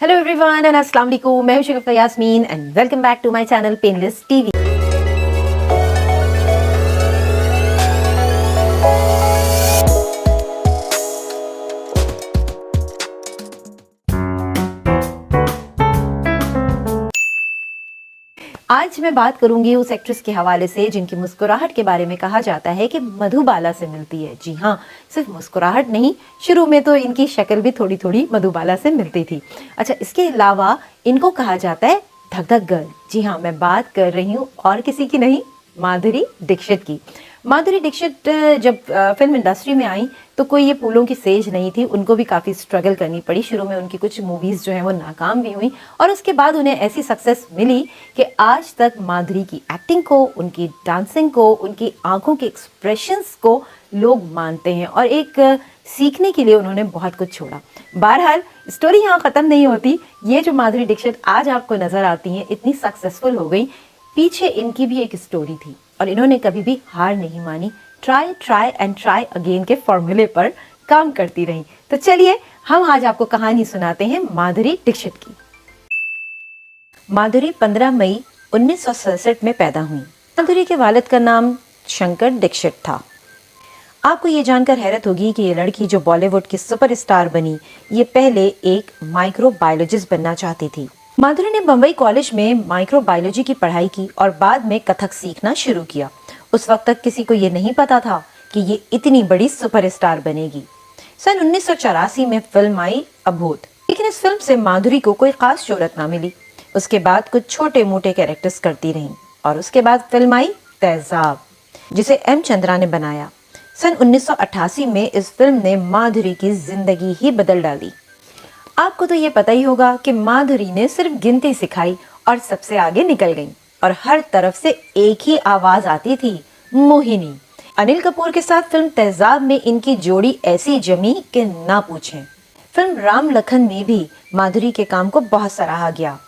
Hello everyone and अस्सलाम वालेकुम। मैं हूं Shagufta Yasmin and welcome back to my channel painless TV. आज मैं बात करूंगी उस एक्ट्रेस के हवाले से जिनकी मुस्कुराहट के बारे में कहा जाता है कि मधुबाला से मिलती है। जी हाँ, सिर्फ मुस्कुराहट नहीं, शुरू में तो इनकी शक्ल भी थोड़ी थोड़ी मधुबाला से मिलती थी। अच्छा, इसके अलावा इनको कहा जाता है धक धक गर्ल। जी हाँ, मैं बात कर रही हूँ और किसी की नहीं, माधुरी दीक्षित की। माधुरी दीक्षित जब फिल्म इंडस्ट्री में आई तो कोई ये फूलों की सेज नहीं थी। उनको भी काफ़ी स्ट्रगल करनी पड़ी। शुरू में उनकी कुछ मूवीज़ जो हैं वो नाकाम भी हुई और उसके बाद उन्हें ऐसी सक्सेस मिली कि आज तक माधुरी की एक्टिंग को, उनकी डांसिंग को, उनकी आंखों के एक्सप्रेशंस को लोग मानते हैं और एक सीखने के लिए उन्होंने बहुत कुछ छोड़ा। बहरहाल स्टोरी यहाँ ख़त्म नहीं होती। ये जो माधुरी दीक्षित आज आपको नज़र आती हैं, इतनी सक्सेसफुल हो गई, पीछे इनकी भी एक स्टोरी थी और इन्होंने कभी भी हार नहीं मानी। Try try and try again के फॉर्मूले पर काम करती रही। तो चलिए हम आज आपको कहानी सुनाते हैं माधुरी दीक्षित की। माधुरी 15 मई 1967 में पैदा हुई। माधुरी के वालिद का नाम शंकर दीक्षित था। आपको ये जानकर हैरत होगी कि ये लड़की जो बॉलीवुड की सुपरस्टार बनी, ये पहले एक माइक्रोबायोलॉजिस्ट बनना चाहती थी। माधुरी ने बम्बई कॉलेज में माइक्रोबायोलॉजी की पढ़ाई की और बाद में कथक सीखना शुरू किया। उस वक्त तक किसी को ये नहीं पता था कि ये इतनी बड़ी सुपरस्टार बनेगी। सन 1984 में फिल्म आई अबोध, लेकिन इस फिल्म से माधुरी को कोई खास शोहरत ना मिली। उसके बाद कुछ छोटे मोटे कैरेक्टर्स करती रहीं और उसके बाद फिल्म आई तेजाब, जिसे एम चंद्रा ने बनाया। सन 1988 में इस फिल्म ने माधुरी की जिंदगी ही बदल डाली। आपको तो ये पता ही होगा कि माधुरी ने सिर्फ गिनती सिखाई और सबसे आगे निकल गई और हर तरफ से एक ही आवाज आती थी, मोहिनी। अनिल कपूर के साथ फिल्म तेजाब में इनकी जोड़ी ऐसी जमी कि ना पूछें। फिल्म राम लखन में भी माधुरी के काम को बहुत सराहा गया।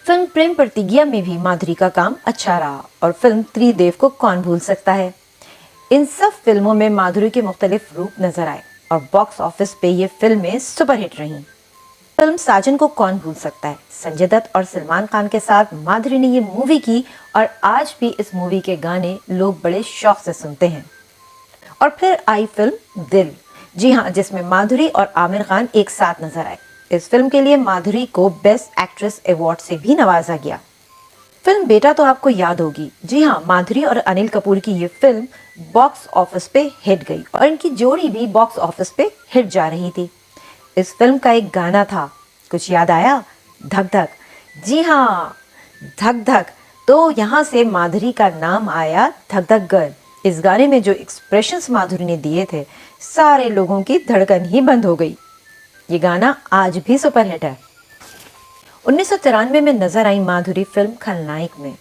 फिल्म प्रेम प्रतिज्ञा में भी माधुरी का काम अच्छा रहा और फिल्म त्रिदेव को कौन भूल सकता है। इन सब फिल्मों में माधुरी के मुख्तलिफ रूप नजर आए और बॉक्स ऑफिस पे ये फिल्में सुपरहिट रहीं। फिल्म साजन को कौन भूल सकता है। संजय दत्त और सलमान खान के साथ माधुरी ने ये मूवी की और आज भी इस मूवी के गाने लोग बड़े शौक से सुनते हैं। और फिर आई फिल्म दिल, जी हाँ, जिसमें माधुरी और आमिर खान एक साथ नजर आए। इस फिल्म के लिए माधुरी को बेस्ट एक्ट्रेस अवार्ड से भी नवाजा गया। फिल्म बेटा तो आपको याद होगी। जी हाँ, माधुरी और अनिल कपूर की ये फिल्म बॉक्स ऑफिस पे हिट गई और इनकी जोड़ी भी बॉक्स ऑफिस पे हिट जा रही थी। इस फिल्म का एक गाना था, कुछ याद आया? धक धक। जी हाँ, धक धक। तो यहाँ से माधुरी का नाम आया धक धक गर्ल। इस गाने में जो एक्सप्रेशंस माधुरी ने दिए थे, सारे लोगों की धड़कन ही बंद हो गई। ये गाना आज भी सुपरहिट है। 1993 में नजर आई माधुरी फिल्म खलनायक में।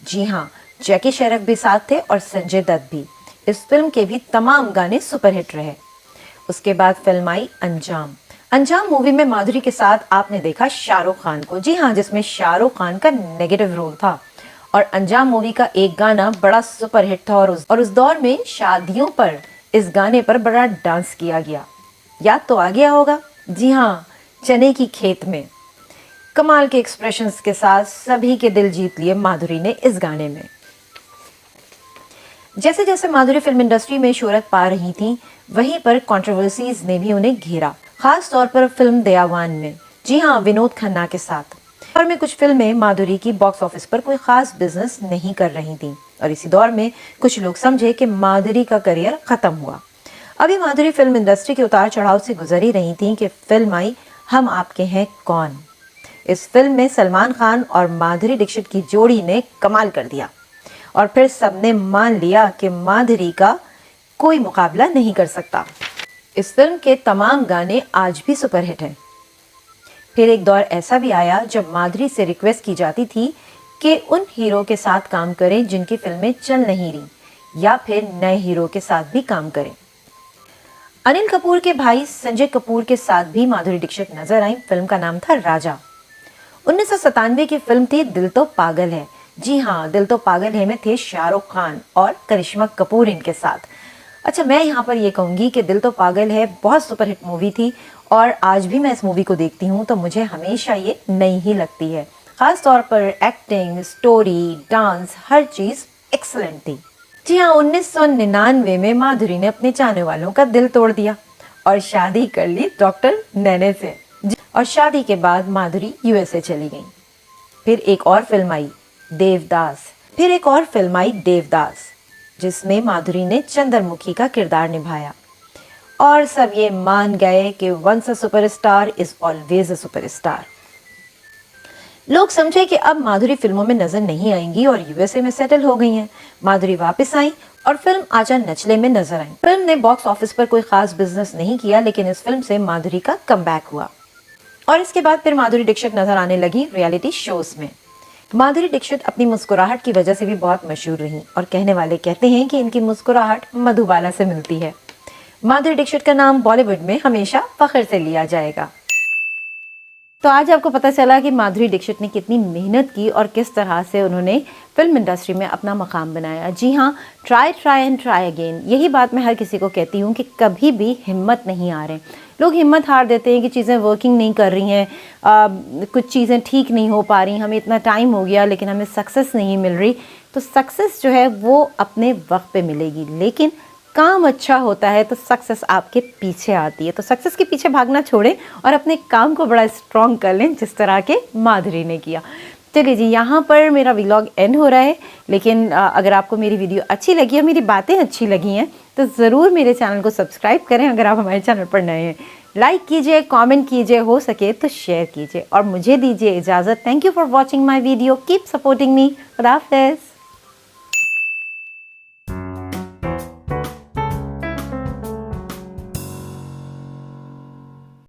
जी हाँ, जैकी श्रॉफ भी साथ थे और संजय दत्त भी। इस फिल्म के भी तमाम गाने सुपरहिट रहे। उसके बाद फिल्म आई अंजाम। अंजाम मूवी में माधुरी के साथ आपने देखा शाहरुख खान को। जी हाँ, जिसमें शाहरुख खान का नेगेटिव रोल था। और अंजाम मूवी का एक गाना बड़ा सुपरहिट था और उस दौर में शादियों पर इस गाने पर बड़ा डांस किया गया। याद तो आ गया होगा। जी हाँ, चने की खेत में। कमाल के एक्सप्रेशंस के साथ सभी के दिल जीत लिए माधुरी ने इस गाने में। जैसे जैसे माधुरी फिल्म इंडस्ट्री में शोहरत पा रही थी, वहीं पर कंट्रोवर्सीज ने भी उन्हें घेरा, खास तौर पर फिल्म दयावान में। जी हाँ, विनोद खन्ना के साथ। और में कुछ फिल्में माधुरी की बॉक्स ऑफिस पर कोई खास बिजनेस नहीं कर रही थी और इसी दौर में कुछ लोग समझे कि माधुरी का करियर खत्म हुआ। अभी माधुरी फिल्म इंडस्ट्री के उतार चढ़ाव से गुजर ही रही थी कि फिल्म आई हम आपके हैं कौन। इस फिल्म में सलमान खान और माधुरी दीक्षित की जोड़ी ने कमाल कर दिया और फिर सबने मान लिया कि माधुरी का कोई मुकाबला नहीं कर सकता। इस फिल्म के तमाम गाने आज भी सुपरहिट हैं। फिर एक दौर ऐसा भी आया जब माधुरी से रिक्वेस्ट की जाती थी कि उन हीरो के साथ काम करें जिनकी फिल्में चल नहीं रही या फिर नए हीरो के साथ भी काम करें। अनिल कपूर के भाई संजय कपूर के साथ भी माधुरी दीक्षित नजर आई। फिल्म का नाम था राजा। 1997 की फिल्म थी दिल तो पागल है। जी हाँ, दिल तो पागल है में थे शाहरुख खान और करिश्मा कपूर इनके साथ। अच्छा, मैं यहाँ पर ये कहूँगी कि दिल तो पागल है बहुत सुपरहिट मूवी थी और आज भी मैं इस मूवी को देखती हूँ तो मुझे हमेशा ये नई ही लगती है। खास तौर पर एक्टिंग, स्टोरी, डांस, हर चीज एक्सलेंट थी। जी हाँ, 1999 में माधुरी ने अपने चाहने वालों का दिल तोड़ दिया और शादी कर ली डॉक्टर नैने से। और शादी के बाद माधुरी यूएसए चली गई। फिर एक और फिल्म आई देवदास, जिसमें माधुरी ने चंद्रमुखी का किरदार निभाया और सब ये मान गए कि once a superstar is always a superstar. लोग समझे कि अब माधुरी फिल्मों में नजर नहीं आएंगी और यूएसए में सेटल हो गई हैं। माधुरी वापस आई और फिल्म आजा नचले में नजर आई। फिल्म ने बॉक्स ऑफिस पर कोई खास बिजनेस नहीं किया, लेकिन इस फिल्म से माधुरी का कमबैक हुआ और इसके बाद फिर माधुरी दीक्षित नजर आने लगी रियलिटी शोज में। माधुरी दीक्षित अपनी मुस्कुराहट की वजह से भी बहुत मशहूर रही और कहने वाले कहते हैं कि इनकी मुस्कुराहट मधुबाला से मिलती है। माधुरी दीक्षित का नाम बॉलीवुड में हमेशा फख्र से लिया जाएगा। तो आज आपको पता चला कि माधुरी दीक्षित ने कितनी मेहनत की और किस तरह से उन्होंने फिल्म इंडस्ट्री में अपना मकाम बनाया। जी हाँ, ट्राई एंड ट्राई अगेन, यही बात मैं हर किसी को कहती हूँ कि कभी भी हिम्मत नहीं हारें। लोग हिम्मत हार देते हैं कि चीज़ें वर्किंग नहीं कर रही हैं, कुछ चीज़ें ठीक नहीं हो पा रही, हमें इतना टाइम हो गया लेकिन हमें सक्सेस नहीं मिल रही। तो सक्सेस जो है वो अपने वक्त पे मिलेगी, लेकिन काम अच्छा होता है तो सक्सेस आपके पीछे आती है। तो सक्सेस के पीछे भागना छोड़ें और अपने काम को बड़ा स्ट्रॉन्ग कर लें, जिस तरह के माधुरी ने किया। चलिए जी, यहाँ पर मेरा व्लॉग एंड हो रहा है, लेकिन अगर आपको मेरी वीडियो अच्छी लगी और मेरी बातें अच्छी लगी हैं तो ज़रूर मेरे चैनल को सब्सक्राइब करें। अगर आप हमारे चैनल पर नए हैं, लाइक कीजिए, कमेंट कीजिए, हो सके तो शेयर कीजिए और मुझे दीजिए इजाज़त। Thank you for watching my video, keep supporting me. खुदा हाफिज़।